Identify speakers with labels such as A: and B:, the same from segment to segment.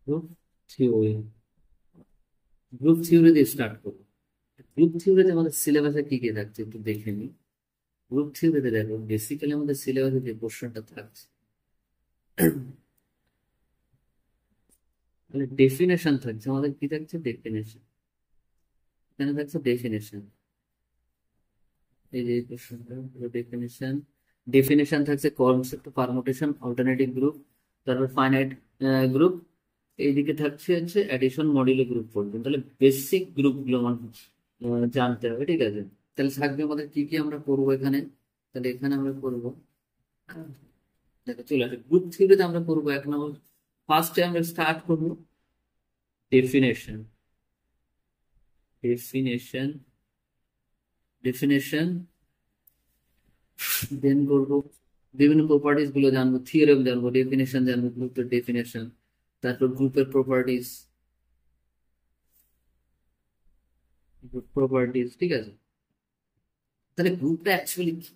A: Group theory. Group theory দিয়ে start করবো। Group থিওরিতে আমাদের সিলেবাসে কি কি থাকছে একটু দেখে নিই। গ্রুপ থিওরিতে দেখো বেসিক্যালি আমাদের সিলেবাসে যে কোশ্চেনটা থাকছে, মানে ডেফিনেশন থাকছে। আমাদের কি থাকছে? ডেফিনেশন। এখানে থাকছে ডেফিনেশন। এই যে কোশ্চেনটা ডেফিনেশন। ডেফিনেশন থাকছে কনসেপ্ট, পারমুটেশন, অল্টারনেটিভ গ্রুপ, তারপর ফাইনাইট গ্রুপ। এইদিকে থাকছে হচ্ছে অ্যাডিশন, মডিউলো গ্রুপ পর্যন্ত। তাহলে বেসিক গ্রুপগুলো আমার জানতে হবে, ঠিক আছে? তাহলে থাকবে আমাদের কি কি আমরা করবো এখানে। তাহলে এখানে আমরা করবো, দেখো চলে আসে গ্রুপ থিওরিতে আমরা করবো 1 নম্বর। ফার্স্টে আমরা স্টার্ট করবো ডেফিনেশন। ডেফিনেশন, ডেফিনেশন, দেন করবো বিভিন্ন প্রপার্টিজ গুলো জানবো, থিওরেম জানবো, ডেফিনেশন জানবো, গ্রুপের ডেফিনেশন, তারপর গ্রুপের প্রপার্টিজ, প্রপার্টিজ, ঠিক আছে? তাহলে গ্রুপটা অ্যাকচুয়ালি কি?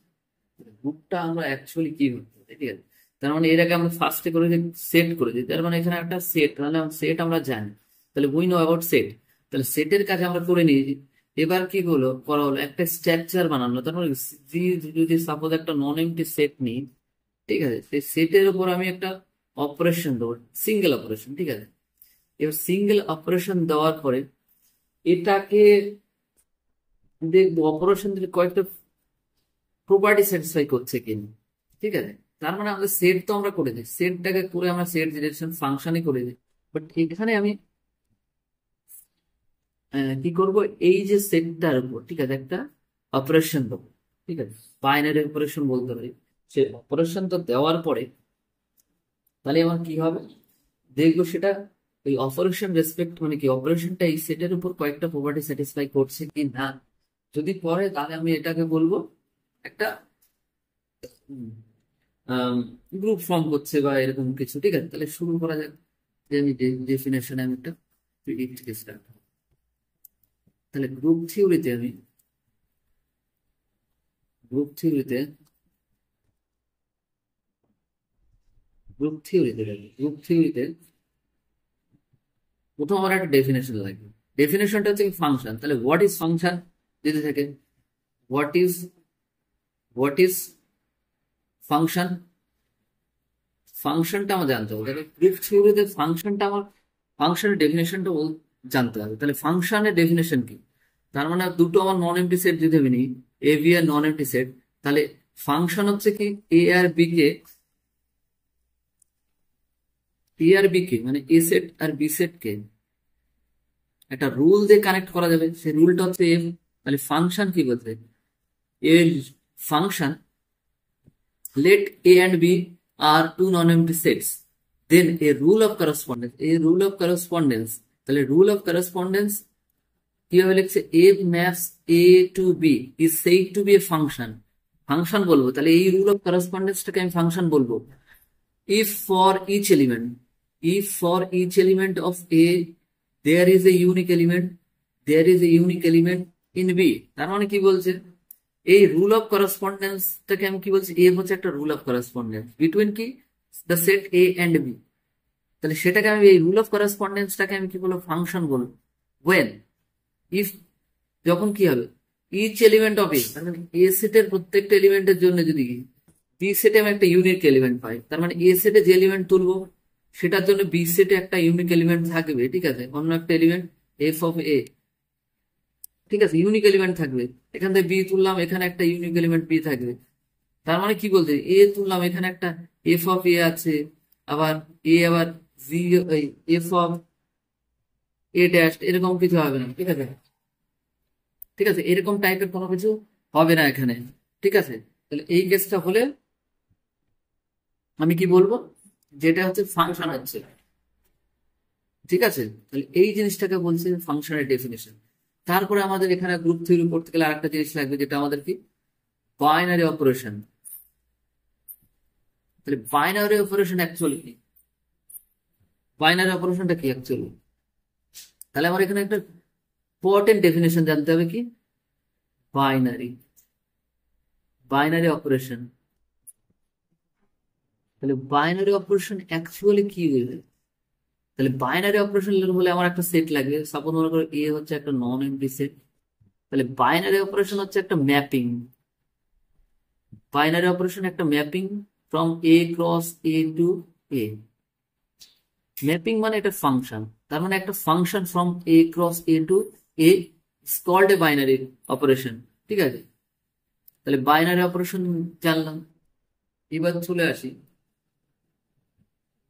A: গ্রুপটা আমরা অ্যাকচুয়ালি কি করতে পারি, ঠিক আছে? তার মানে এর আগে আমরা ফার্স্টে করে যে সেট করে দিই, তার মানে এখানে একটা সেট, তাহলে সেট আমরা জানি। তাহলে উই নো অ্যাবাউট সেট। তাহলে সেটের কাজ আমরা করে নিয়েছি। এবার কি হলো, করা হলো একটা স্ট্রাকচার বানানো। তার মানে যদি সাপোজ একটা নন এমটি সেট নিই, ঠিক আছে, সেই সেটের উপর আমি একটা অপারেশন দেবো, সিঙ্গেল অপারেশন, ঠিক আছে? এবার সিঙ্গেল অপারেশন দেওয়ার পরে এটাকে দেখবো অপারেশন কয়েকটা প্রপার্টি স্যাটিসফাই করছে কিনা, ঠিক আছে? তার মানে আমাদের সেট তো আমরা করে দিই, সেটটাকে করে আমরা সেট ডিরেকশন ফাংশনই করে দিই। বাট এখানে আমি কি করব, এই যে সেটটার উপর, ঠিক আছে, একটা অপারেশন দেবো, ঠিক আছে? বাইনারি অপারেশন বলতে পারি। সে অপারেশন তো দেওয়ার পরে তাহলে আমার কি হবে, দেখবো সেটা ওই অপারেশন রেসপেক্ট, মানে কি অপারেশনটা এই সেটের উপর কয়েকটা প্রপার্টি স্যাটিসফাই করছে কি না। যদি করে তাহলে আমি এটাকে বলবো একটা গ্রুপ ফর্ম করছে বা এরকম কিছু, ঠিক আছে? তাহলে শুরু করা যাক। যে আমি ডেফিনেশনে আমি একটা প্রিডিক্ট থেকে স্টার্ট। তাহলে গ্রুপ থিওরিতে আমি গ্রুপ থিওরিতে গ্রুপ থিওরিতে প্রথম আমার একটা ডেফিনেশন লাগবে। ডেফিনেশনটা হচ্ছে ফাংশন। তাহলে হোয়াট ইজ ফাংশন যদি থাকে, what is what is function, ফাংশনটা আমার জানতে হবে। তাহলে গ্রুপ থিওরিতে ফাংশনটা আমার, ফাংশনের ডেফিনেশনটা জানতে হবে। তাহলে ফাংশনের ডেফিনেশন কি? তার মানে দুটো আমার নন এমটি সেট যদি আমি নিই, A B R non empty set, তাহলে ফাংশন হচ্ছে কি এ আর বি কে, এ আর বি কে মানে এ সেট আর বি সেট কে একটা রুল দিয়ে কানেক্ট করা যাবে। সেই রুলটা হচ্ছে এফ। তাহলে ফাংশন কি বলতে, এ function let A and B are two non-empty sets. Then a rule of correspondence. A rule of correspondence. তাহলে rule of correspondence কিভাবে লিখছে? A maps A to B is said to be a function. Function বলবো, তাহলে এই rule of করেসপন্ডেন্সটাকে আমি function বলবো। if for each element if for each element of A there is a unique element, there is a unique element in B, তার মানে কি বলছে, এই রুল অফ করেসপন্ডেন্সটাকে আমি কি বলছি, এ হচ্ছে একটা রুল অফ করেসপন্ডেন্স বিটুইন কি the set A and B. তাহলে সেটাকে আমি এই রুল অফ করেসপন্ডেন্সটাকে আমি কি বলবো, ফাংশন বলবো। ওয়েন, ইফ, যখন কি হবে, ইচ এলিমেন্ট অফ এ, মানে এ সেটের প্রত্যেকটা এলিমেন্টের জন্য যদি বি সেটে আমি একটা ইউনিক এলিমেন্ট পাই, তার মানে এ সেটে যে এলিমেন্ট তুলবো সেটার জন্য বি সেটে একটা ইউনিক এলিমেন্ট থাকবে, ঠিক আছে? অন্য একটা এলিমেন্ট এফ অফ এ, ঠিক আছে, ইউনিক এলিমেন্ট থাকবে। এখান থেকে বি তুললাম, এখানে একটা ইউনিক এলিমেন্ট বি থাকবে। তার মানে কি বলতে, এ তুললাম, এখানে একটা এফ অফ এ আছে, আবার এ আবার জি, এফ অফ এ ড্যাশ, এরকম কিছু হবে না, ঠিক আছে? ঠিক আছে, এরকম টাইপের কোনো কিছু হবে না এখানে, ঠিক আছে? তাহলে এই কেসটা হলে আমি কি বলবো, যেটা হচ্ছে ফাংশন হচ্ছে, ঠিক আছে? তাহলে এই জিনিসটাকে বলছে ফাংশনের ডেফিনেশন। তারপরে আমাদের এখানে গ্রুপ থিওরি পড়তে গেলে আরেকটা জিনিস লাগবে, যেটা আমাদের কি, বাইনারি অপারেশন। তাহলে বাইনারি অপারেশন অ্যাকচুয়ালি কি, বাইনারি অপারেশনটা কি অ্যাকচুয়ালি? তাহলে আমার এখানে একটা ইম্পর্টেন্ট ডেফিনেশন জানতে হবে, কি বাইনারি, বাইনারি অপারেশন। তাহলে বাইনারি অপারেশন অ্যাকচুয়ালি কি হইবে? তাহলে বাইনারি অপারেশন হলে আমার একটা সেট লাগবে। সাপোজ মনে করো এ হচ্ছে একটা নন এমটি সেট, তাহলে বাইনারি অপারেশন হচ্ছে একটা ম্যাপিং। বাইনারি অপারেশন একটা mapping from A cross A to A. Mapping মানে একটা ফাংশন, তার মানে একটা function from A cross A to A is called a binary operation. ঠিক আছে, তাহলে বাইনারি অপারেশন জানলাম। এবার চলে আসি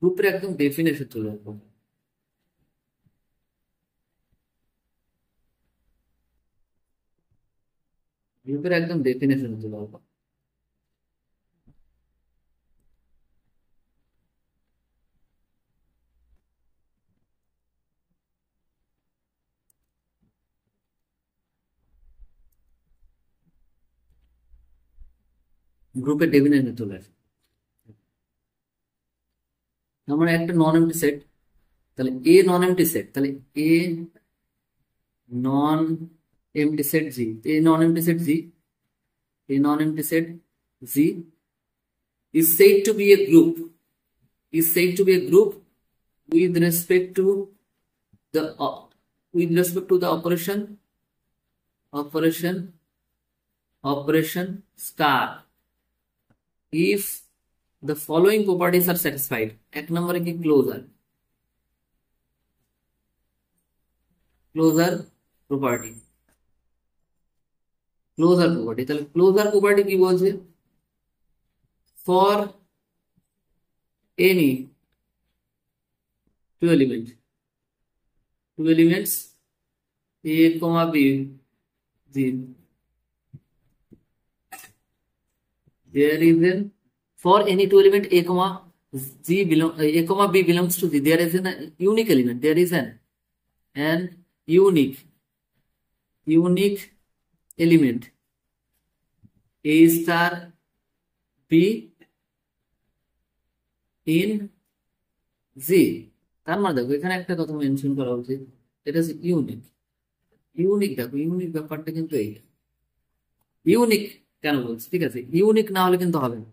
A: গ্রুপের একদম ডেফিনেশন চলে আসবো। গ্রুপের একদম ডেফিনেশন চলে আসবো। গ্রুপের ডেফিনেশন চলে আসে। আমরা একটা নন এমটি সেট, তাহলে এ নন এমটি সেট, তাহলে a non empty set G, a non empty set G, a non empty set G is said to be a group, is said to be a group with respect to the with respect to the operation star if the following properties are satisfied। এক নম্বরে কি closure property. তাহলে closure property কি বলছে, for any two elements a comma b, there is an for any two element a comma a comma b belongs to z, there is an unique element, there is an unique element a star b in z। তার মানে দেখো এখানে একটা কথা mention করা উচিত, এটা হচ্ছে ইউনিক। দেখো ইউনিক ব্যাপারটা কিন্তু এই ইউনিক কেন বলছি, ঠিক আছে, ইউনিক না হলে কিন্তু হবে না।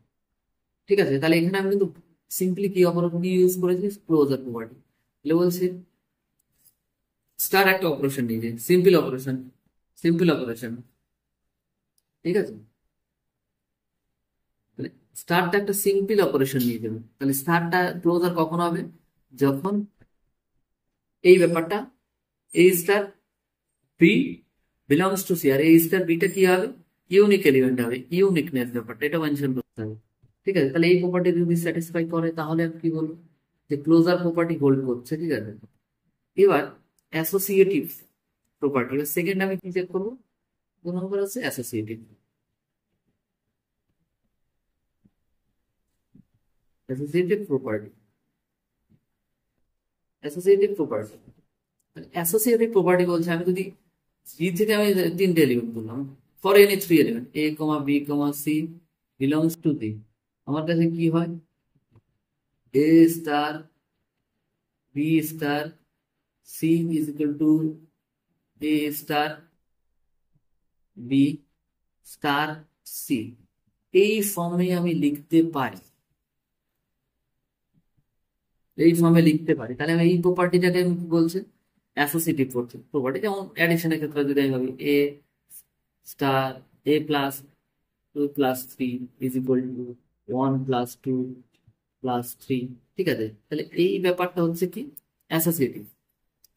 A: ঠিক আছে, তাহলে এখানে আমি কিন্তু সিম্পলি কি অপারেটর ইউজ করেছি, ক্লোজার প্রপার্টি। তাহলে বলছি স্টার একটা অপারেশন নিয়েছে, সিম্পল অপারেশন। ঠিক আছে, তাহলে স্টারটা একটা সিম্পল অপারেশন নিয়ে যাবে, তাহলে স্টারটা ক্লোজার কখন হবে, যখন এই ব্যাপারটা A star B belongs to C, আর এ স্টার বিটা কি হবে, ইউনিক এলিমেন্ট হবে, ইউনিকনেস ব্যাপারটা এটা মেনশন করতে হবে। ঠিক আছে, তাহলে এই প্রপার্টি যদি স্যাটিসফাই করে তাহলে আমি কি বলবো, যে ক্লোজার প্রপার্টি হোল্ড করছে। ঠিক আছে, এবার অ্যাসোসিয়েটিভ প্রপার্টি, এবার সেকেন্ড আমি কি চেক করবো, 2 নম্বর আছে অ্যাসোসিয়েটিভ প্রপার্টি। অ্যাসোসিয়েটিভ প্রপার্টি বলছে আমি যদি জি থেকে আমি 3টে এলিমেন্ট বললাম, for any 3 element A comma B comma C belongs to D, আমার কাছে কি হয়, A star B star C is equal to A star B star C. এই ফর্মে আমি লিখতে পারি, তাহলে আমি এই প্রপার্টিটাকে আমি কি বলছে, অ্যাসোসিয়েটিভ প্রপার্টি। যেমন অ্যাডিশনের ক্ষেত্রে যদি আমি ভাবি A star A plus 2 plus 3 is equal to 1 plus 2 plus 3। ঠিক আছে, তাহলে এই ব্যাপারটা হচ্ছে কি অ্যাসোসিয়েটিভ,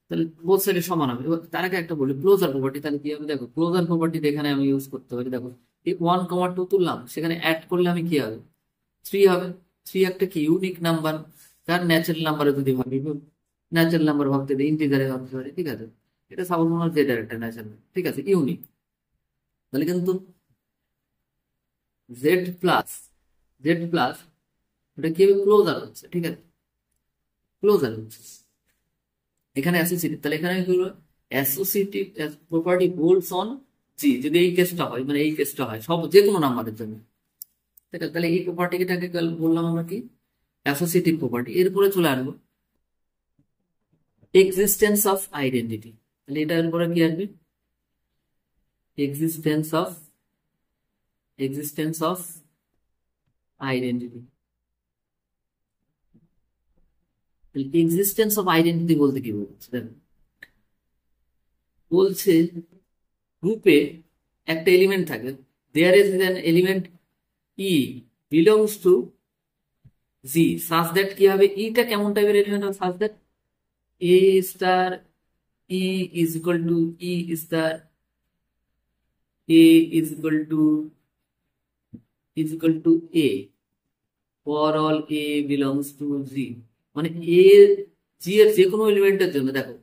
A: তাহলে বোথ সাইডে সমান হবে। এবার তার আগে একটা বলি ক্লোজার প্রপার্টি, তাহলে কি হবে দেখো, ক্লোজার প্রপার্টি এখানে আমি ইউজ করতে পারি। দেখো এই 1,2 তুললাম, সেখানে অ্যাড করলে আমি কি হবে, 3 হবে। 3 একটা কি ইউনিক নাম্বার, তার ন্যাচারাল নাম্বারে যদি ভাবি, ন্যাচারাল নাম্বার ভাবতে পারি, ইন্টিজারে ভাবতে পারি। ঠিক আছে, এটা সাপোজ মনে হয় জেডার একটা ন্যাচারাল, ঠিক আছে, ইউনিক। তাহলে কিন্তু জেড প্লাস এটা কি হবে, ক্লোজার হচ্ছে। ঠিক আছে, ক্লোজার হচ্ছে এখানে অ্যাসোসিয়েটিভ, তাহলে এখানে আমি বলবো অ্যাসোসিয়েটিভ প্রপার্টি হোল্ডস অন জি, যদি এই কেসটা হয়, মানে এই কেসটা হয় সব যে কোনো নাম্বারের জন্য। ঠিক আছে, তাহলে এই প্রপার্টিটাকে বললাম আমরা কি অ্যাসোসিয়েটিভ প্রপার্টি। এরপরে চলে আসবো এক্সিস্টেন্স অফ আইডেন্টিটি, তাহলে এটার উপরে কি আসবে, existence of identity. Existence of identity বলতে কি বলছে দেখো, বলছে গ্রুপে একটা এলিমেন্ট থাকে, there is an element E belongs to G such that কি হবে, ইটা কেমন টাইপের এলিমেন্ট হবে, such that A star E is equal to E star A is equal to A for all A belongs to G. মানে A জি এর যে কোনো এলিমেন্টের জন্য দেখো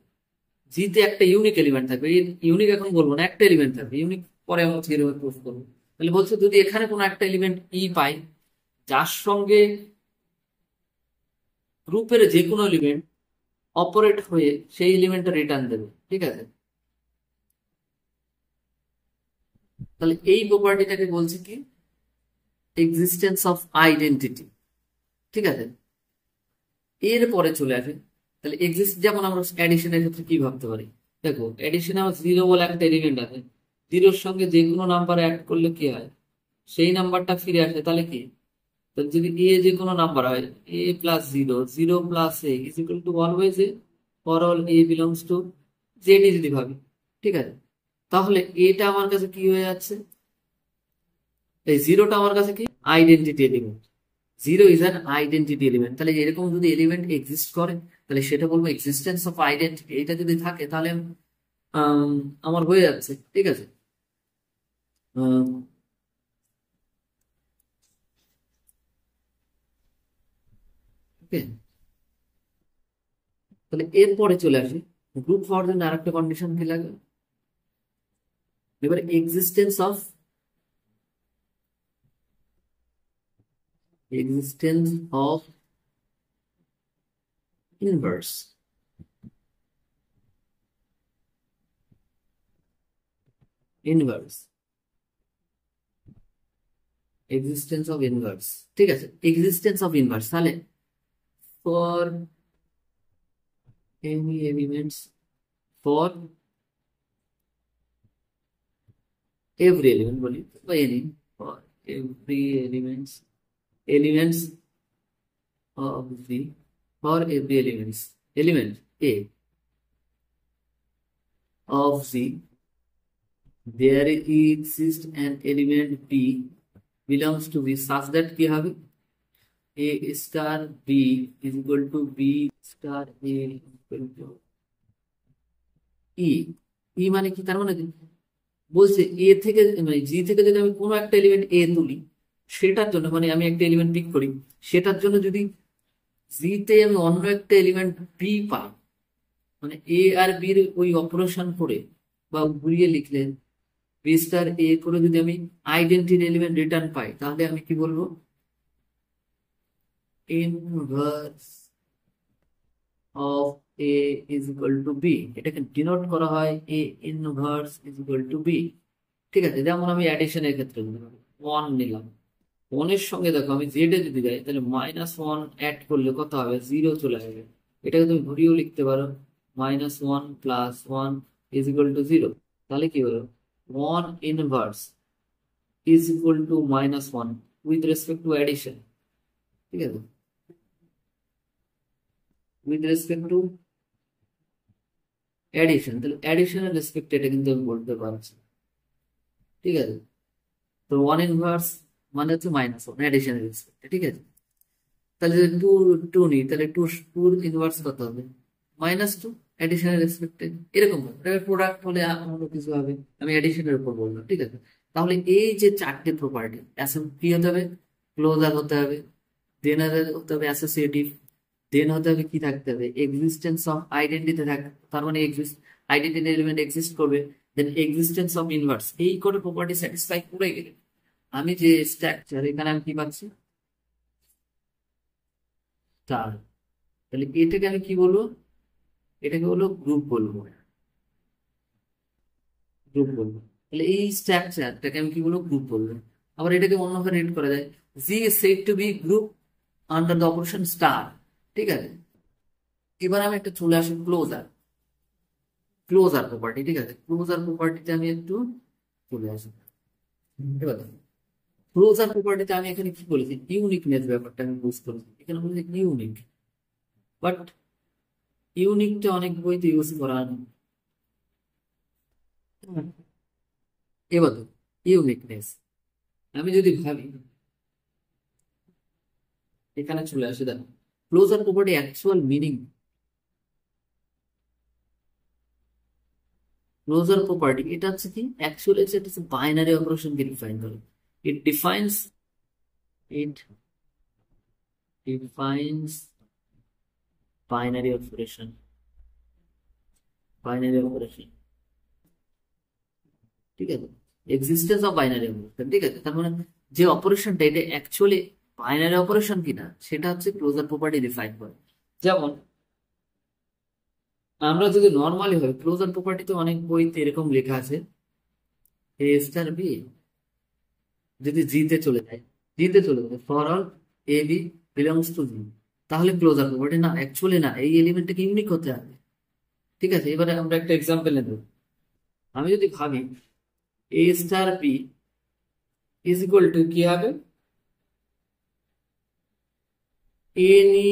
A: জি তে একটা ইউনিক এলিমেন্ট থাকবে, ইউনিক এখন বলবো না, একটা এলিমেন্ট থাকবে ইউনিক, পরে আমরা কিভাবে প্রুফ করবো। তাহলে বলছে যদি এখানে কোনো একটা এলিমেন্ট ই পাই যার সঙ্গে গ্রুপের যে কোনো এলিমেন্ট অপারেট হয়ে সেই এলিমেন্টটা রিটার্ন দেবে, ঠিক আছে। তাহলে এই প্রপার্টিটাকে বলছে কি এক্সিস্টেন্স অফ আইডেন্টিটি, ঠিক আছে। এরপরে চলে আসে তাহলে এক্সিস্ট, যেমন আমরা অ্যাডিশনের ক্ষেত্রে কি ভাবতে পারি, দেখো অ্যাডিশনে আমার জিরো বলে একটা এলিমেন্ট আছে, জিরোর সঙ্গে যে কোনো নাম্বার অ্যাড করলে কি হয়, সেই নাম্বারটা ফিরে আসে, তাহলে কি, তো যদি এ যে কোনো নাম্বার হয়, A plus zero, zero plus A is equal to always A for all A belongs to Z যদি ভাবি, ঠিক আছে। তাহলে এটা আমার কাছে কি হয়ে যাচ্ছে, এই জিরোটা আমার কাছে কি identity element, zero is an identity element. তাহলে এরকম যদি এলিমেন্ট এক্সিস্ট করে তাহলে সেটা বলবো এক্সিস্টেন্স অফ আইডেন্টিটি, এটা যদি থাকে তাহলে আমার হয়ে যাচ্ছে, ঠিক আছে। ওকে, তাহলে এরপরে চলে আসি গ্রুপ হওয়ার জন্য আরেকটা কন্ডিশন কি লাগে, এবার existence of inverse, inverse existence of inverse, ঠিক আছে। এক্সিস্টেন্স অফ ইনভার্স তাহলে for any elements, for every element বলি বা any, for every elements of the, for every element a of the, there exists an element b belongs to b such that কি হবে a star b is equal to b star a equal to e, e মানে কি, তার মানে বলছে এ থেকে মানে জি থেকে যদি আমি কোনো একটা এলিমেন্ট এ তুলি, সেটার জন্য মানে আমি একটা এলিমেন্ট পিক করি, সেটার জন্য যদি জি তে আমি অন্য একটা এলিমেন্ট বি পাই, মানে এ আর বির ওই অপারেশন করে বা ঘুরিয়ে লিখলে বি স্টার এ করে যদি আমি আইডেন্টিটি এলিমেন্ট রিটার্ন পাই, তাহলে আমি কি বলবো inverse of A is equal to B, এটাকে ডিনোট করা হয় A inverse is equal to B, ঠিক আছে। যেমন আমি অ্যাডিশনের ক্ষেত্রে ওয়ান নিলাম, ওয়ানের সঙ্গে দেখো আমি জেডে যদি যাই তাহলে মাইনাস ওয়ান অ্যাড করলে কত হবে, জিরো চলে আসবে। এটাকে তুমি ঘুরিয়েও লিখতে পারো minus one plus one is equal two zero, তাহলে কি হলো one inverse is equal two minus one with respect to addition, ঠিক আছে, উইথ রেসপেক্ট টু অ্যাডিশন। তাহলে অ্যাডিশনের রেসপেক্ট এটা কিন্তু আমি বলতে পারছি, ঠিক আছে। তো ওয়ান ইনভার্স মানে হচ্ছে মাইনাস ওয়ান অ্যাডিশনের রেসপেক্টে, ঠিক আছে। তাহলে যদি টু টু নিই তাহলে টুর ইনভার্স কত হবে মাইনাস টু অ্যাডিশনের রেসপেক্টে, এরকম প্রোডাক্ট হলে অন্য কিছু হবে, আমি অ্যাডিশনের উপর বললাম, ঠিক আছে। তাহলে এই যে চারটে প্রপার্টি, কি হতে হবে ক্লোজার হতে হবে, দেন হতে হবে অ্যাসোসিয়েটিভ, দেন হতে হবে কি থাকতে হবে এক্সিস্টেন্স অফ আইডেন্টিটি থাকবে, তার মানে আইডেন্টিটি এলিমেন্ট এক্সিস্ট করবে, দেন এক্সিস্টেন্স অফ ইনভার্স, এই করে প্রপার্টি স্যাটিসফাই করে গেলে আমি যে স্ট্রাকচার এখানে আমি কি পাচ্ছি স্টার, তাহলে এটাকে আমি কি বলবো, এটাকে বলবো গ্রুপ বলবো, গ্রুপ বলবো। তাহলে এই স্ট্রাকচারটাকে আমি কি বলবো গ্রুপ বলবো। আবার এটাকে অন্যভাবে রেট করা যায়, G is said to be group under the operation star, ঠিক আছে। এবার আমি একটা চলে আসি ক্লোজার প্রপার্টি, ঠিক আছে। ক্লোজার প্রপার্টিতে আমি একটু চলে আসি, এবার দেখো ক্লোজার প্রপার্টিতে আমি এখানে কি বলেছি ইউনিকনেস ব্যাপারটা আমি বুঝতে পারছি, এখানে বলেছি ইউনিক, বাট ইউনিকটা অনেক বইতে ইউজ করা হয় না। এবার ইউনিকনেস আমি যদি ভাবি, এখানে চলে আসে দেখো closure property actual meaning. Closure property এটা হচ্ছে কি অ্যাকচুয়ালি এটা হচ্ছে বাইনারি অপারেশনকে ডিফাইন করে। It defines it defines binary operation, binary operation, ঠিক আছে, এক্সিস্টেন্স অফ বাইনারি অপারেশন, ঠিক আছে। তার মানে যে অপারেশনটা এটা অ্যাকচুয়ালি বাইনারি অপারেশন কিনা সেটা হচ্ছে ক্লোজার প্রপার্টি ডিফাইন করে। যেমন আমরা যদি নর্মালি হয় ক্লোজার প্রপার্টিতে অনেক বইতে এরকম লেখা আছে এ স্টার বি যদি জিতে চলে যায়, জিতে চলে যায় for all A B belongs to G, তাহলে ক্লোজার প্রপার্টি না, অ্যাকচুয়ালি না, এই এলিমেন্টটাকে ইউনিক হতে হবে, ঠিক আছে। এবারে আমরা একটা এক্সাম্পল নেব। আমি যদি ভাবি A star B is equal to কি হবে, any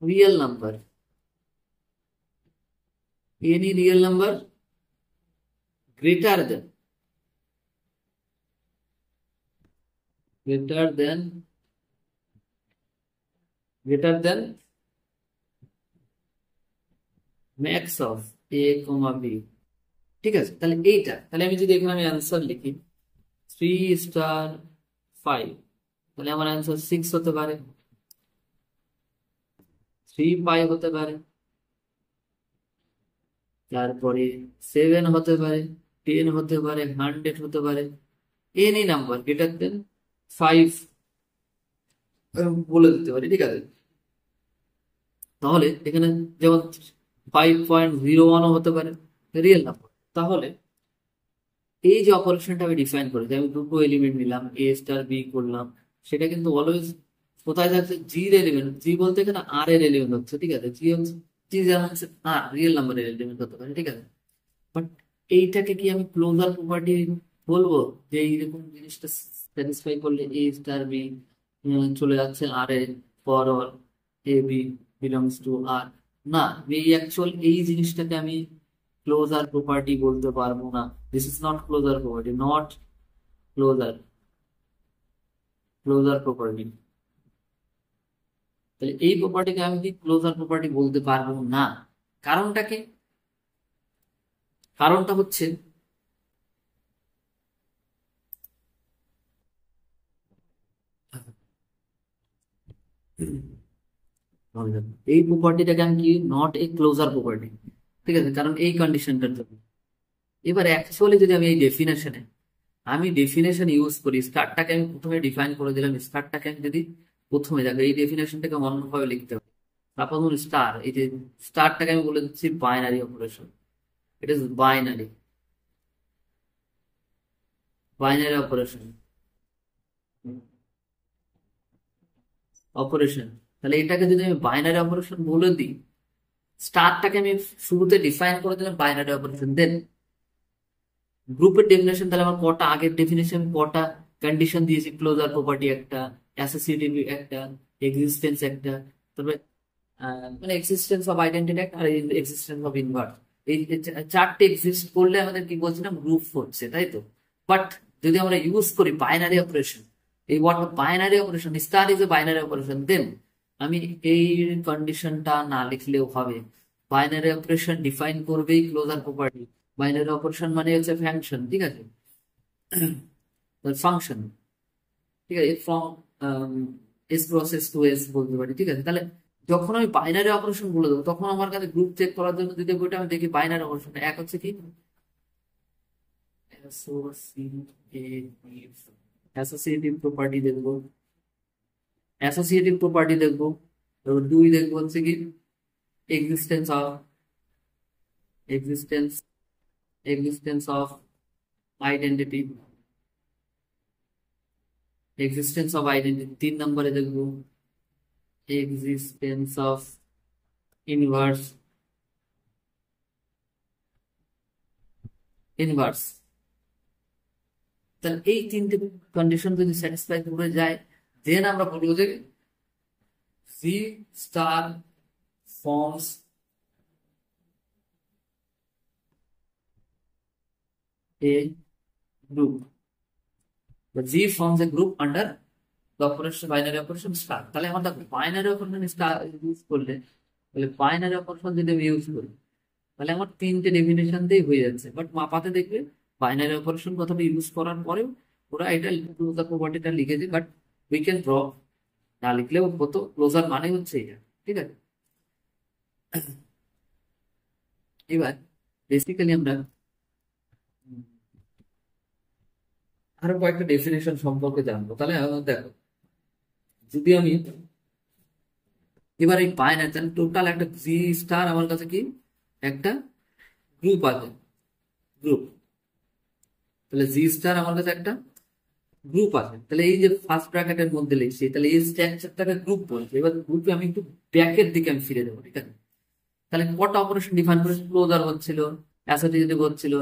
A: real number, any real number greater than greater than greater than max of a comma b, ঠিক আছে। তাহলে এইটা, তাহলে আমি যদি এখানে আমি অ্যান্সার লিখি 3 * 5, তাহলে আমার অ্যান্সার 6 হতে পারে, 3 হতে পারে, তারপরে 7 হতে পারে, 10 হতে পারে, 100 হতে পারে, এনি নাম্বার গ্রেটার দেন 5 বলে দিতে পারি, ঠিক আছে। তাহলে এখানে যেমন 5.01 হতে পারে রিয়েল নাম্বার। তাহলে এই যে অপারেশনটা আমি ডিফাইন করেছি, আমি দুটো এলিমেন্ট নিলাম এ স্টার বি করলাম, সেটা কিন্তু অলওয়েজ কোথায় থাকছে, জির এলিমেন্ট, জি বলতে এখানে আর এর এলিমেন্ট হচ্ছে, ঠিক আছে। জি হচ্ছে, জি যেমন হচ্ছে আর রিয়েল নাম্বারের এলিমেন্ট হতে পারে, ঠিক আছে। বাট এইটাকে কি আমি ক্লোজার প্রপার্টি বলবো যে এইরকম জিনিসটা স্যাটিসফাই করলে এ স্টার বি চলে যাচ্ছে আর A for all A B belongs to R, না, এই অ্যাকচুয়াল এই জিনিসটাকে আমি ক্লোজার প্রপার্টি বলতে পারবো না। This is not closure property, not closure closure property. তাহলে এই প্রপার্টিকে আমি কি ক্লোজার প্রপার্টি বলতে পারবো না। কারণটাকে, কারণটা হচ্ছে এই প্রপার্টিটাকে আমি কি নট এ ক্লোজার প্রপার্টি, ঠিক আছে, কারণ এই কন্ডিশনটার জন্য। এবার অ্যাকচুয়ালি যদি আমি এই ডেফিনেশনে আমি ডেফিনেশন ইউজ করি, স্টারটাকে আমি প্রথমে ডিফাইন করে দিলাম, স্টারটাকে আমি যদি প্রথমে দেখো এই ডেফিনেশনটাকে অন্যভাবে লিখতে হবে। সাপোজ স্টার, এই যে স্টারটাকে আমি বলে দিচ্ছি binary operation, it is binary, binary operation, operation. তাহলে এটাকে যদি আমি বাইনারি অপারেশন বলে দিই, স্টারটাকে আমি শুরুতে ডিফাইন করে দিলাম বাইনারি অপারেশন, দেন গ্রুপের ডেফিনেশন, তাহলে আমার কটা আগের ডেফিনেশন কটা কন্ডিশন দিয়েছি, ক্লোজার প্রপার্টি একটা, অ্যাসোসিয়েটিভ একটা, এক্সিস্টেন্স একটা, তারপরে মানে এক্সিস্টেন্স অফ আইডেন্টিটি একটা, আর এক্সিস্টেন্স অফ ইনভার্স। এই চারটে এক্সিস্ট করলে আমাদের কি বলছিলাম গ্রুপ হচ্ছে, তাই তো। বাট যদি আমরা ইউজ করি বাইনারি অপারেশন, এই word binary operation, star is a binary operation, then আমি এই কন্ডিশনটা না লিখলেও হবে। বাইনারি অপারেশন ডিফাইন করবেই ক্লোজার প্রপার্টি। বাইনারি অপারেশন মানে হচ্ছে ফাংশন, ঠিক আছে, ফাংশন, ঠিক আছে, from S process to S বলতে পারি, ঠিক আছে। তাহলে যখন আমি বাইনারি অপারেশন বলে দেবো তখন আমার কাছে গ্রুপ চেক করার জন্য যদি বইটা আমি দেখি বাইনারি অপারেশন এক হচ্ছে কি অ্যাসোসিয়েটিভ প্রপার্টি দেখবো, অ্যাসোসিয়েটিভ প্রপার্টি দেখবো, তারপর দুই দেখবো হচ্ছে কি existence of existence existence of identity, existence of identity. 3 নম্বরে দেখবো এক্সিস্টেন্স অফ ইনভার্স, ইনভার্স। তাহলে এই তিনটে কন্ডিশন যদি স্যাটিসফাই করে যায়, দেন আমরা বলবো যে G star forms a group. The G forms a group under the operation binary operation star. তাহলে আমার দেখো বাইনারি অপারেশন স্টার ইউজ করলে, তাহলে বাইনারি অপারেশন যদি আমি ইউজ করি তাহলে আমার তিনটে ডেফিনেশন দিয়ে হয়ে যাচ্ছে। বাট মাপাতে দেখবে বাইনারি অপারেশন কথাটা ইউজ করার পরেও ওরা এটা ক্লোজার প্রপার্টিটা লিখেছে, বাট উই ক্যান ড্র, না লিখলেও হতো। ক্লোজার মানে হচ্ছে এটা, ঠিক আছে। এবার বেসিক্যালি আমরা আরো কয়েকটা ডেফিনেশন সম্পর্কে জানবো। তাহলে দেখো, যদি আমি এবার এই বাইনারি, তাহলে টোটাল একটা জি স্টার আমার কাছে কি একটা গ্রুপ আছে, গ্রুপ। তাহলে জি স্টার আমার কাছে একটা গ্রুপ আছে। তাহলে এই যে ফার্স্ট ব্র্যাকেটের মধ্যে লিখছি, তাহলে এই স্ট্রাকচারটাকে গ্রুপ বলছে। এবার গ্রুপে আমি একটু ব্যাকের দিকে আমি ফিরে দেবো, ঠিক আছে। তাহলে কটা অপারেশন ডিফাইন করেছে, ক্লোজার হচ্ছিল, অ্যাসোসিয়েটিভ হচ্ছিল,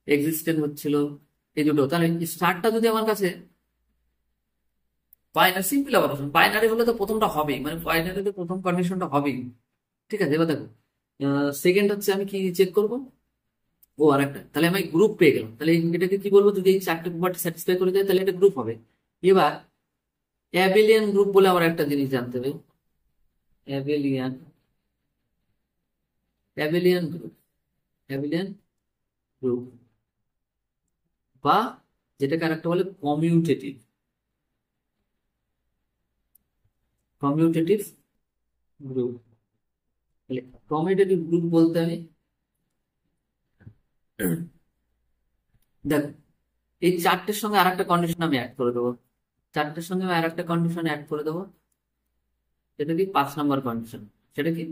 A: এক্সিস্টেন্ট হচ্ছিল, এই দুটো। তাহলে স্টারটা যদি আমার কাছে বাইনারি, সিম্পল অপারেশন, বাইনারি হলে তো প্রথমটা হবেই, মানে বাইনারিতে প্রথম কন্ডিশনটা হবেই, ঠিক আছে। এবার দেখো সেকেন্ড হচ্ছে আমি কি চেক করবো, ও আর একটা, তাহলে আমি গ্রুপ পেয়ে গেলাম। তাহলে এটাকে কি বলবো, যদি এই চারটে প্রপার্টি স্যাটিসফাই করে দেয় তাহলে এটা গ্রুপ হবে। এবার অ্যাবেলিয়ান গ্রুপ বলে আমার একটা জিনিস জানতে হবে, abelian, abelian group, abelian group বা যেটাকে আরেকটা বলে কমিউটেটিভ, কমিউটেটিভ গ্রুপ। তাহলে কমিউটেটিভ গ্রুপ বলতে আমি দেখো এই চারটের সঙ্গে আর একটা কন্ডিশন আমি অ্যাড করে দেবো, চারটের সঙ্গে আমি আর একটা কন্ডিশন অ্যাড করে দেবো। সেটা কি 5 নম্বর কন্ডিশন, সেটা কি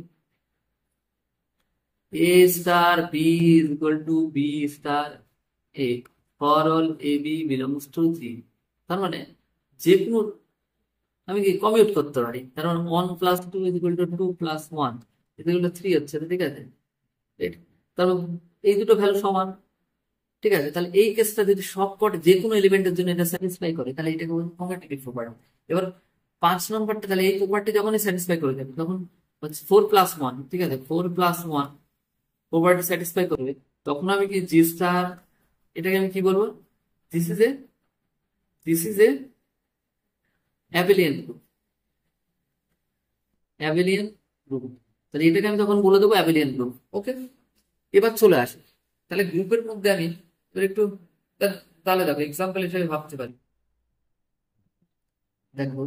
A: a star b is equal to b star a for all a b belongs to g। তার মানে যে কোনো আমি কি কমিউট করতে পারি, তার মানে 1 + 2 is equal to 2 + 1 is equal to 3 হচ্ছে, ঠিক আছে। তার মানে এই দুটো ভ্যালু সমান, ঠিক আছে। তাহলে এই কেসটা যদি সবকটা যে কোনো এলিমেন্টের জন্য এটা স্যাটিসফাই করে তাহলে এটাকে কমিউটেটিভ প্রপার্টি। এবার 5 নম্বরটা, তাহলে এই প্রপার্টি যখনই স্যাটিসফাই করে যাবে তখন হচ্ছে 4 + 1, ঠিক আছে, 4 + 1 প্রপার্টি স্যাটিসফাই করবে, তখন আমি কি জি স্টার, এটাকে আমি কি বলবো, this is a, this is a abelian group, abelian group. তাহলে এটাকে আমি তখন বলে দেবো অ্যাবেলিয়ান গ্রুপ, ওকে। এবার চলে আসে, তাহলে গ্রুপের মধ্যে আমি এবার একটু তাহলে দেখো এক্সাম্পল হিসেবে ভাবতে পারি, দেখো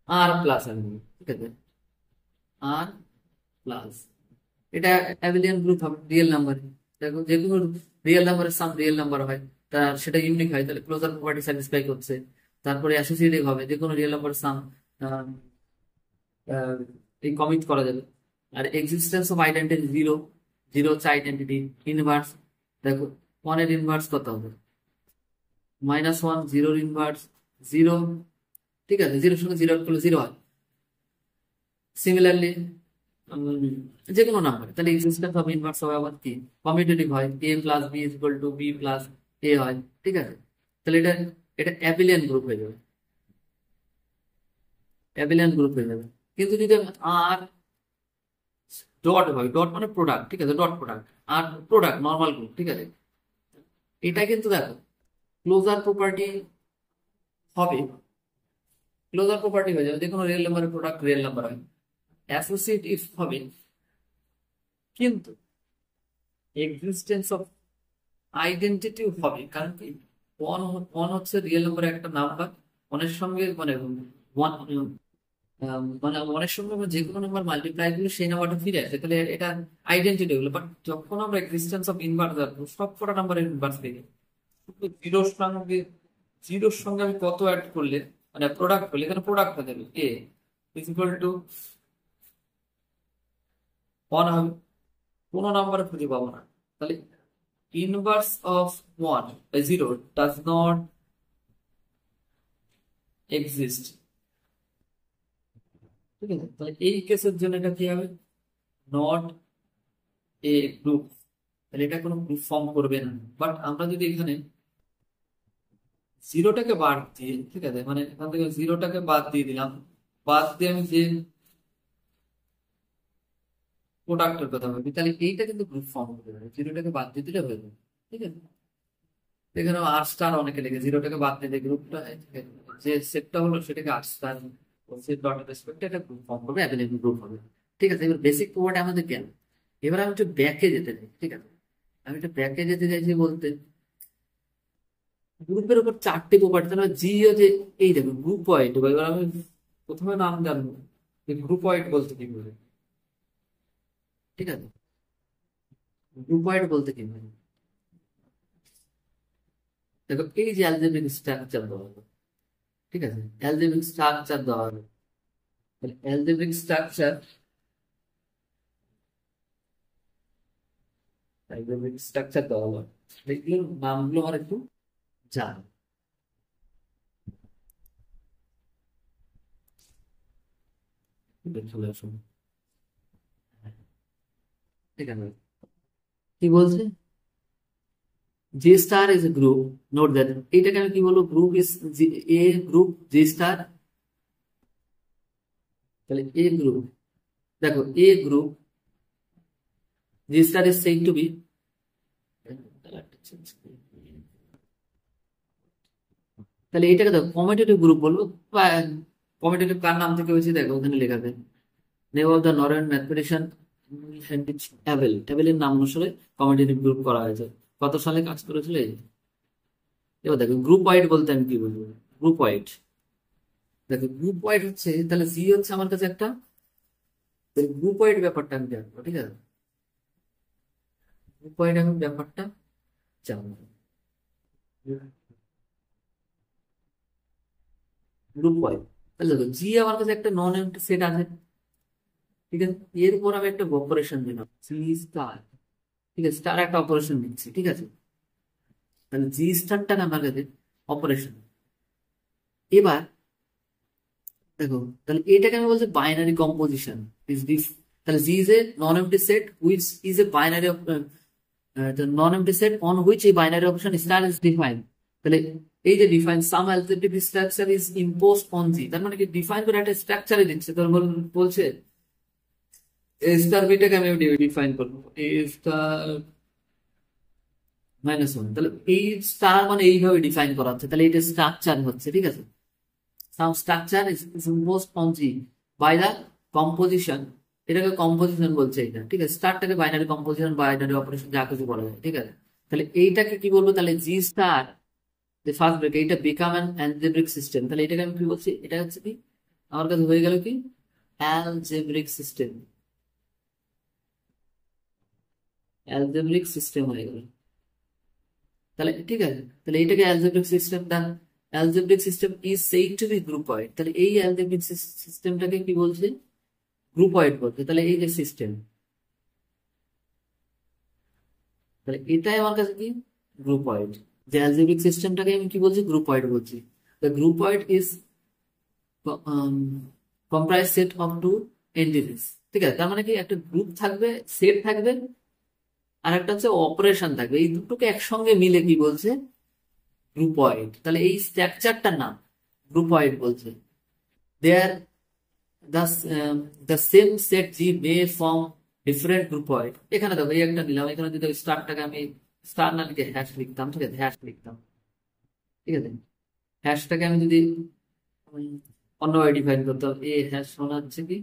A: আর প্লাস আমি নেবো, ঠিক আছে, আর প্লাস, এটা অ্যাবেলিয়ান গ্রুপ হবে রিয়েল নাম্বার। দেখো যে কোনো রিয়েল নাম্বারের সাম রিয়েল নাম্বার হয়, তার সেটা ইউনিক হয়, তাহলে ক্লোজার প্রপার্টি স্যাটিসফাই করছে। তারপরে অ্যাসোসিয়েটিভ হবে, যে কোনো রিয়েল নাম্বারের সাম এই কমিট করা যাবে। আর existence of identity zero, zero হচ্ছে আইডেন্টিটি। ইনভার্স, দেখো 1 এর ইনভার্স কত হবে, -1, 0 ইনভার্স 0, ঠিক আছে, 0 সঙ্গে 0 করলে 0 হয়। সিমিলারলি যে কোনো নাম্বার, তাহলে এক্সিস্টেন্স অফ ইনভার্স হবে আবার কি কমিউটেটিভ হয়, a + b = b + a হয়, ঠিক আছে। তাহলে এটা এটা অ্যাবিলিয়ান গ্রুপ হয়ে যাবে, অ্যাবিলিয়ান গ্রুপ হয়ে যাবে। কিন্তু যদি আর ডট হয়, ডট মানে প্রোডাক্ট, ঠিক আছে, ডট প্রোডাক্ট আর প্রোডাক্ট নর্মাল গ্রুপ, ঠিক আছে। এটা কিন্তু দেখো ক্লোজার প্রপার্টি হবে, ক্লোজার প্রপার্টি হয়ে যাবে, যে কোনো রিয়েল নাম্বারের প্রোডাক্ট রিয়েল নাম্বার হয়, অ্যাসোসিয়েটিভ হবে। কিন্তু এক্সিস্টেন্স অফ আইডেন্টিটি হবে, কারণ কি ওয়ান, ওয়ান হচ্ছে রিয়েল নাম্বারের একটা নাম্বার, ওয়ানের সঙ্গে মানে ওয়ান মানে ওয়ানের সঙ্গে আমরা যে কোনো নাম্বার মাল্টিপ্লাই করলে সেই নাম্বারটা ফিরে আসে, তাহলে এটা আইডেন্টিটি হলো। বাট যখন আমরা এক্সিস্টেন্স অফ ইনভার্স রাখবো সব কটা নাম্বারের ইনভার্স পেয়ে, জিরোর সঙ্গে, জিরোর সঙ্গে আমি কত অ্যাড করলে মানে প্রোডাক্ট করলে এখানে প্রোডাক্ট হয়ে যাবে a = 1 হবে, কোনো নাম্বার খুঁজে পাবো না। তাহলে inverse of 1 by 0 does not exist, ঠিক আছে। তাহলে এই কেসের জন্য এটা কি হবে, নট এ গ্রুপ, তাহলে এটা কোনো গ্রুপ ফর্ম করবে না। বাট আমরা যদি এখানে জিরোটাকে বাদ দিয়ে, ঠিক আছে, মানে এখান থেকে জিরোটাকে বাদ দিয়ে দিলাম, বাদ দিয়ে আমি যে প্রোডাক্টের কথা ভাবি, তাহলে এইটা কিন্তু গ্রুপ ফর্ম হতে পারে, জিরোটাকে বাদ দিয়ে দিলে হয়ে যাবে। ঠিক আছে, এখানে আর স্টার অনেকে লেগে, জিরোটাকে বাদ দিয়ে গ্রুপটা যে সেটটা হলো সেটাকে আর স্টার সেট ডট রেসপেক্ট এটা গ্রুপ ফর্ম করবে, অ্যাভেলেবল গ্রুপ হবে। ঠিক আছে, এবার বেসিক প্রপার্টি আমাদের জ্ঞান। এবার আমি একটু ব্যাকে যেতে চাই। ঠিক আছে, আমি একটু ব্যাকে যেতে চাইছি বলতে গ্রুপের উপর চারটে প্রপার্টি, তাহলে জি হচ্ছে এই দেখো গ্রুপ ওয়াইড। এবার আমি প্রথমে নাম জানবো গ্রুপ ওয়াইড বলতে কি বলে। ঠিক আছে, গ্রুপ ওয়াইড বলতে কি বলে, দেখো এই যে অ্যালজেব্রিক স্ট্রাকচার দেওয়া হলো। ঠিক আছে, অ্যালজেব্রিক স্ট্রাকচার দেওয়া হলো, তাহলে অ্যালজেব্রিক স্ট্রাকচার, অ্যালজেব্রিক স্ট্রাকচার দেওয়া হলো, এগুলোর নামগুলো আমার একটু জান। চলে আসুন। ঠিক আছে, কি বলছে, J star is a group, note that এইটাকে আমি কি বলবো, group is a group J star. তাহলে এ গ্রুপ, দেখো a group J star is said to be, তাহলে এটাকে দেখো কমিউটেটিভ গ্রুপ বলবো। কমিউটেটিভ কার নাম থেকে হয়েছে দেখো ওখানে লেখা থাকে, name of the Norwegian mathematician Heinrich Abel, অ্যাবেলের নাম অনুসারে কমিউটেটিভ গ্রুপ করা হয়েছে। কত সালে কাজ করেছিল এই। এবার দেখো গ্রুপ ওয়াইড বলতে আমি কি বলবো, গ্রুপ ওয়াইড, দেখো গ্রুপ ওয়াইড হচ্ছে, তাহলে জি হচ্ছে আমার কাছে একটা, গ্রুপ ওয়াইড ব্যাপারটা আমি জানবো। ঠিক আছে, গ্রুপ ওয়াইড আমি ব্যাপারটা জানবো। গ্রুপ ওয়াইড, তাহলে দেখো জি আমার কাছে একটা নন এম্পটি সেট আছে। ঠিক আছে, এরপর আমি একটা অপারেশন দিলাম জি স্টার। ঠিক আছে, স্টার একটা অপারেশন দিচ্ছি। ঠিক আছে, তাহলে জি স্টারটা আমার কাছে অপারেশন। এবার দেখো, তাহলে এটাকে আমি বলছি বাইনারি কম্পোজিশন ইজ দিস, তাহলে G is a non empty set which is a binary, the non-empty set on which a binary operation star is defined, তাহলে এই যে define some algebraic structure is imposed on G, তার মানে কি define করে একটা স্ট্রাকচারে দিচ্ছে। তোর বলছে এ স্টার বিটাকে আমি ডিফাইন করবো এ স্টার মাইনাস ওয়ান, তাহলে এই স্টার মানে এইভাবে ডিফাইন করা হচ্ছে, তাহলে এটা স্ট্রাকচার হচ্ছে। ঠিক আছে, some structure is imposed on G by the composition, এটাকে কম্পোজিশন বলছে এটা। ঠিক আছে, স্টারটাকে বাইনারি কম্পোজিশন, বাইনারি অপারেশন যা কিছু বলা যায়। ঠিক আছে, তাহলে এইটাকে কি বলবো, তাহলে জি স্টার যে ফার্স্ট ব্রেক এইটা বিকাম অ্যান অ্যালজেব্রিক সিস্টেম, তাহলে এটাকে আমি কি বলছি, এটা হচ্ছে কি আমার কাছে হয়ে গেল কি অ্যালজেব্রিক সিস্টেম, অ্যালজেব্রিক সিস্টেম হয়ে গেল। তাহলে ঠিক আছে, তাহলে এটাকে algebraic system, the algebraic system is said to be groupoid, তাহলে এই অ্যালজেব্রিক সিস্টেমটাকে কি বলছে, গ্রুপয়েড বলছে। তাহলে এই যে সিস্টেম, তাহলে এটাই আমার কাছে কি গ্রুপয়েড, যে অ্যালজেব্রিক সিস্টেমটাকে আমি কি বলছি, গ্রুপয়েড বলছি। The groupoid is comprise set of two entities. ঠিক আছে, তার মানে কি একটা গ্রুপ থাকবে, সেট থাকবে, আর একটা হচ্ছে অপারেশন থাকবে, এই দুটোকে একসঙ্গে মিলে কি বলছে, গ্রুপয়েড। তাহলে এই স্ট্রাকচারটার নাম গ্রুপয়েড বলছে। There the the same set G may form different groupoid. এখানে দেখো এই একটা নিলাম, এখানে যদি স্টারটাকে আমি স্টার না লিখে হ্যাশ লিখতাম। ঠিক আছে, হ্যাশ লিখতাম। ঠিক আছে, হ্যাশটাকে আমি যদি অন্যভাবে ডিফাইন করতাম, এ হ্যাশ মানে হচ্ছে কি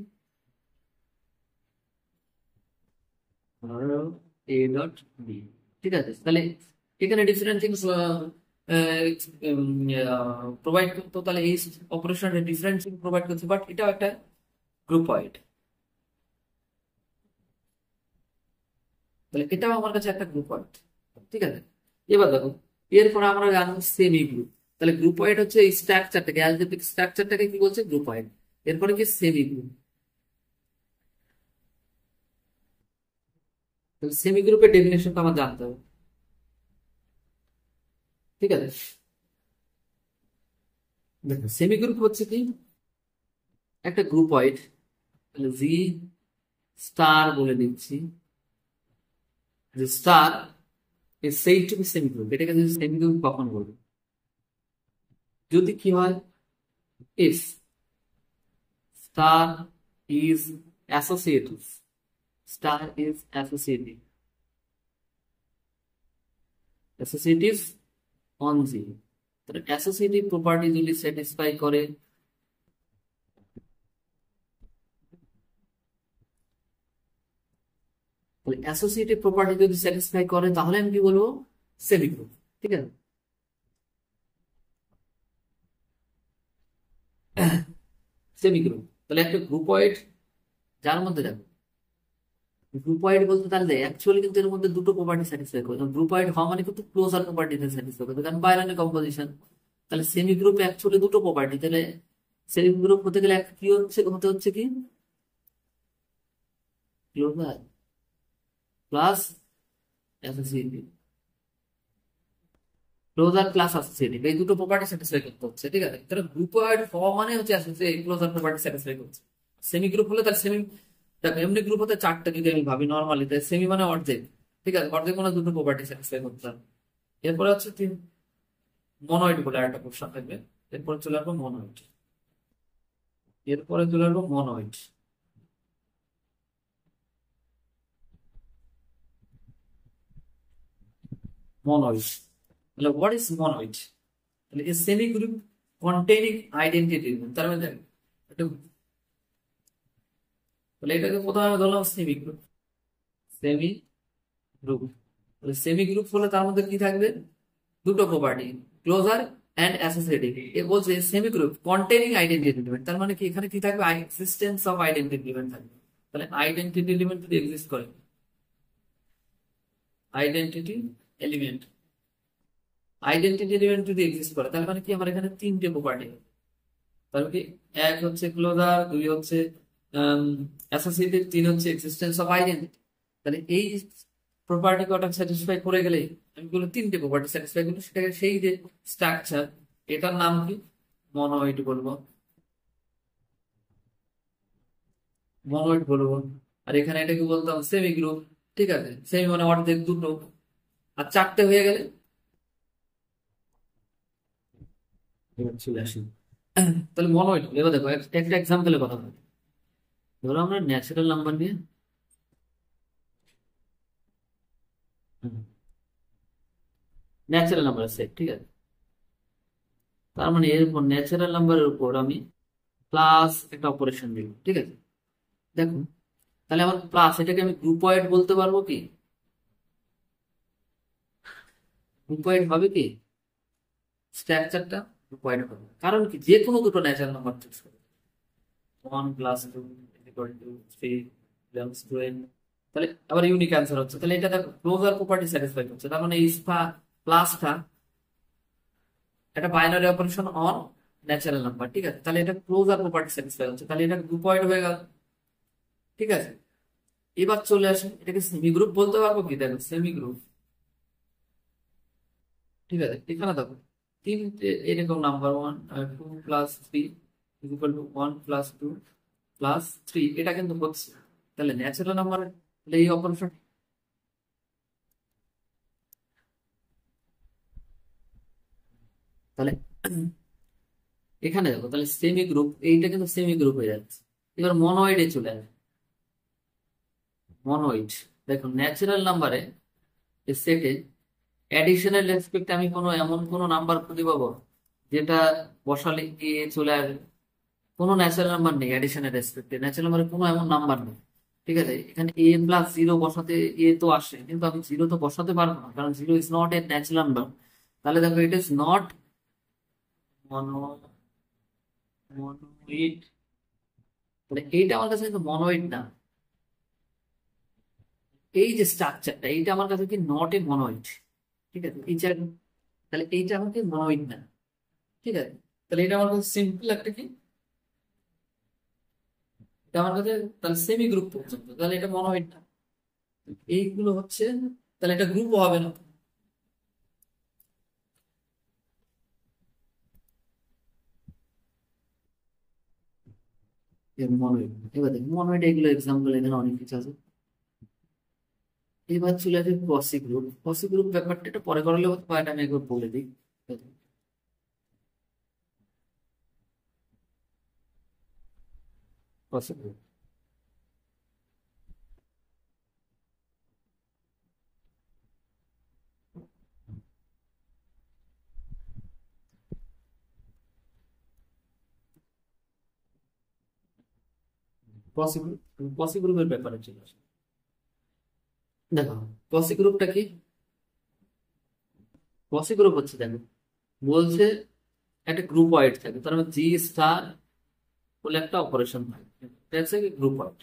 A: এ ডট বি। ঠিক আছে, তাহলে এখানে ডিফারেন্ট থিংস প্রোভাইড করতো, তাহলে এই অপারেশন ডিফারেন্ট থিং প্রোভাইড করছে, বাট এটাও একটা গ্রুপয়েড, তাহলে এটাও আমার কাছে একটা গ্রুপয়েড। ঠিক আছে, এবার দেখো এরপর আমরা জানবো সেমি গ্রুপ। তাহলে গ্রুপয়েড হচ্ছে এই স্ট্রাকচারটাকে, অ্যালজেব্রিক স্ট্রাকচারটাকে কি বলছে, গ্রুপয়েড। এরপরে কি সেমি গ্রুপ, তাহলে সেমি গ্রুপের ডেফিনেশনটা আমার জানতে হবে। ঠিক আছে, দেখো সেমি গ্রুপ হচ্ছে কি একটা গ্রুপয়েড, তাহলে জি স্টার বলে দিচ্ছি, যে star is said to be semi group. এটাকে যদি সেমি গ্রুপ কখন বলবো, যদি কি হয়, if star is associative, star is associative, associative on zero. তাহলে অ্যাসোসিয়েটিভ প্রপার্টি যদি স্যাটিসফাই করে, তাহলে অ্যাসোসিয়েটিভ প্রপার্টি যদি স্যাটিসফাই করে তাহলে আমি কি বলবো, সেমি গ্রুপ। ঠিক আছে, সেমি গ্রুপ। তাহলে একটা গ্রুপয়েড যার মধ্যে দেখো, গ্রুপয়েড বলতে তাহলে অ্যাকচুয়ালি কিন্তু এর মধ্যে দুটো প্রপার্টি স্যাটিসফাই করে। গ্রুপয়েড হওয়া মানে কিন্তু ক্লোজার প্রপার্টিতে স্যাটিসফাই করবে, কারণ বাইরানি কম্পোজিশন। তাহলে সেমি গ্রুপে অ্যাকচুয়ালি দুটো প্রপার্টি, তাহলে সেমি গ্রুপ হতে গেলে কি হতে হচ্ছে কি, closure plus associative, closure plus associative, এই দুটো প্রপার্টি স্যাটিসফাই করতে হচ্ছে। ঠিক আছে, তাহলে গ্রুপয়েড হওয়া মানে হচ্ছে ক্লোজার প্রপার্টি স্যাটিসফাই করছে। সেমি গ্রুপ হলে তাহলে সেমি, দেখো এমনি গ্রুপ হতে চারটা যদি আমি ভাবি নর্মালি, তাই সেমি মানে অর্ধেক। ঠিক আছে, অর্ধেক মানে দুটো প্রপার্টি স্যাটিসফাই করতে হবে। এরপরে হচ্ছে মনোয়েড বলে একটা কোশ্চেন থাকবে। এরপরে চলে আসবো মনোয়েড, এরপরে চলে আসবো মনোয়েড। মনোয়েড, তাহলে হোয়াট ইজ মনোয়েড? তাহলে a semi group containing identity, তার মানে একটা, তাহলে এটাকে প্রথমে আমি ধরলাম সেমি গ্রুপ, সেমি গ্রুপ। তাহলে সেমি গ্রুপ হলে তার মধ্যে কি থাকবে, দুটো প্রপার্টি, ক্লোজার এন্ড অ্যাসোসিয়েটিভ। এ বলছে semi group containing identity element, তার মানে কি এখানে কি থাকবে, এক্সিস্টেন্স অফ আইডেন্টিটি এলিমেন্ট থাকবে। তাহলে আইডেন্টিটি এলিমেন্ট যদি এক্সিস্ট করে, আইডেন্টিটি এলিমেন্ট, আইডেন্টিটি এলিমেন্ট যদি এক্সিস্ট করে তাহলে মানে কি আমার এখানে তিনটে প্রপার্টি। তাহলে কি, এক হচ্ছে ক্লোজার, দুই হচ্ছে অ্যাসোসিয়েটিভ, তিন হচ্ছে এক্সিস্টেন্স অফ আইডেন্টিটি। তাহলে এই প্রপার্টি কটা স্যাটিসফাই করে গেলে, আমি বললাম তিনটে প্রপার্টি স্যাটিসফাই করলে সেটাকে সেই যে স্ট্রাকচার, এটার নাম কি, মনোয়েড বলবো, মনোয়েড বলবো। আর এখানে এটাকে বলতাম সেমি গ্রুপ। ঠিক আছে, সেমি মানে অর্ধেক, দুটো। আর চারটে হয়ে গেলে, এবার চলে আসি, তাহলে মনোয়েড। এবার দেখো একটা এক্সাম্পলের কথা বলি। ধরো আমরা ন্যাচারাল নাম্বার নিয়ে, ন্যাচারাল নাম্বার সেট। ঠিক আছে, তার মানে এরপর ন্যাচারাল নাম্বারের উপর আমি প্লাস একটা অপারেশন দিব। ঠিক আছে, দেখো তাহলে আমার প্লাস, এটাকে আমি গ্রুপয়েড বলতে পারবো কি, গ্রুপয়েড হবে কি, স্ট্রাকচারটা গ্রুপয়েড হবে। কারণ কি, যে কোনো দুটো ন্যাচারাল নাম্বার চুজ করবে, 1+2=3 belongs to n। তাহলে আবার ইউনিক অ্যান্সার হচ্ছে, তাহলে এটা দেখো ক্লোজার প্রপার্টি স্যাটিসফাই করছে। তার মানে এই প্লাসটা একটা binary operation on natural number. ঠিক আছে, তাহলে এটা ক্লোজার প্রপার্টি স্যাটিসফাই হচ্ছে, তাহলে এটা গ্রুপয়েড হয়ে গেল। ঠিক আছে, এবার চলে আসে, এটাকে সেমি গ্রুপ বলতে পারবো কি, দেখো সেমি গ্রুপ। ঠিক আছে, এখানে দেখো তিনটে এরকম নাম্বার, 1 2 + 3 = 1 + 2 + 3, এটা কিন্তু হচ্ছে। তাহলে ন্যাচারাল নাম্বার, এই অপারেশন, তাহলে এখানে দেখো তাহলে সেমি গ্রুপ, এইটা কিন্তু সেমি গ্রুপ হয়ে যাচ্ছে। এবার মনোয়েডে চলে আসে, মনোয়েড। দেখো ন্যাচারাল নাম্বারে সেটে অ্যাডিশনাল রেসপেক্ট আমি কোনো এমন কোনো নাম্বার খুঁজে পাবো যেটা বসালে গিয়ে চলে আসবে, কোনো ন্যাচারাল নাম্বার নেই অ্যাডিশনের রেসপেক্টে, ন্যাচারাল নাম্বারে কোনো এমন নাম্বার নেই। ঠিক আছে, এখানে a+0 বসাতে এ তো আসে, কিন্তু আমি জিরো তো বসাতে পারবো না, কারণ zero is not a natural number. তাহলে দেখো ইট ইজ নট মনো, মনোইড। তাহলে এইটা আমার কাছে কিন্তু মনোইড না, এই যে স্ট্রাকচারটা এইটা আমার কাছে কি নট এ মনোইড। ঠিক আছে, এই যে, তাহলে এইটা আমাকে মনোইড না। ঠিক আছে, তাহলে এটা আমার কাছে সিম্পল একটা কি, এটা আমার কাছে তাহলে সেমি গ্রুপ পর্যন্ত, তাহলে এটা মনোইড না। এইগুলো হচ্ছে, তাহলে এটা গ্রুপও হবে না। মনোইড, এবার দেখ মনোইড এগুলো এক্সাম্পল এখানে অনেক কিছু আছে। এবার চলে আসে পসি গ্রুপ। পসি গ্রুপ ব্যাপারটা এটা পরে করালে হতে পারে, আমি একবার বলে দিই। পসি গ্রুপ, কসি গ্রুপ, কসি গ্রুপের ব্যাপারে চলে আসে। দেখো কসি গ্রুপটা কি, কসি গ্রুপ হচ্ছে দেখো বলছে একটা গ্রুপ ওয়াইড থাকে, তার মানে জি স্টার বলে একটা অপারেশন থাকে, এটা হচ্ছে গ্রুপ ওয়াইড,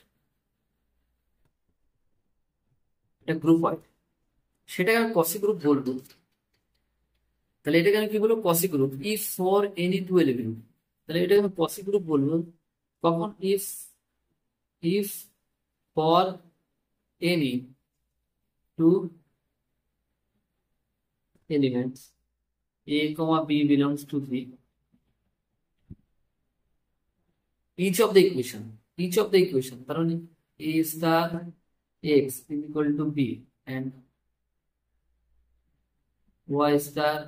A: এটা গ্রুপ ওয়াইড, সেটাকে আমি কসি গ্রুপ বলবো। তাহলে এটাকে আমি কি বলবো, quasi group if for any two element, তাহলে এটাকে আমি কসি গ্রুপ বলবো কখন, if if for any two elements a comma b belongs to v, each of the equation তার মানে a star x is equal to b and y star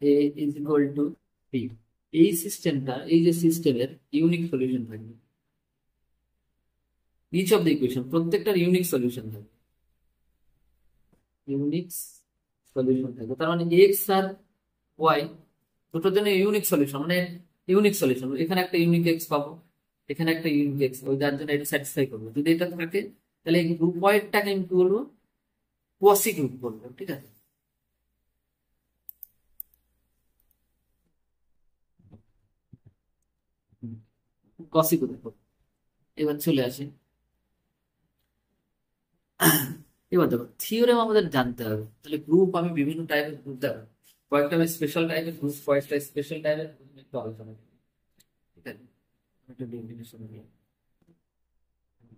A: a is equal to b, এই সিস্টেমটা, এই যে সিস্টেমের unique solution থাকবে, each of the equation প্রত্যেকটার unique solution থাকবে, ইউনিক সলিউশন থাকবে, তার মানে এক্স আর ওয়াই দুটোর জন্য ইউনিক সলিউশন, মানে ইউনিক সলিউশন, এখানে একটা ইউনিক এক্স পাবো, এখানে একটা ইউনিক এক্স, ওই যার জন্য এটা স্যাটিসফাই করবো। যদি এটা থাকে তাহলে এই গ্রুপ ওয়াইডটাকে আমি কি বলবো, কোয়াসি গ্রুপ বলবো, ঠিক আছে। কসি গ্রুপ। এবার চলে আসি, এবার দেখো থিওরেম আমাদের জানতে হবে, তাহলে গ্রুপ আমি বিভিন্ন টাইপের গ্রুপ দেবো, কয়েকটা আমি স্পেশাল টাইপের গ্রুপ, কয়েকটা স্পেশাল টাইপের একটু আলোচনা করি, ঠিক আছে। একটা ডেফিনিশন দিয়ে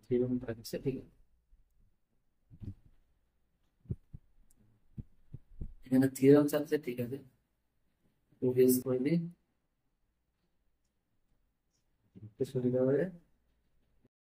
A: থিওরেম থাকছে, ঠিক আছে, এখানে থিওরেম থাকছে, ঠিক আছে, ইউজ করে দিই, সুবিধা হবে।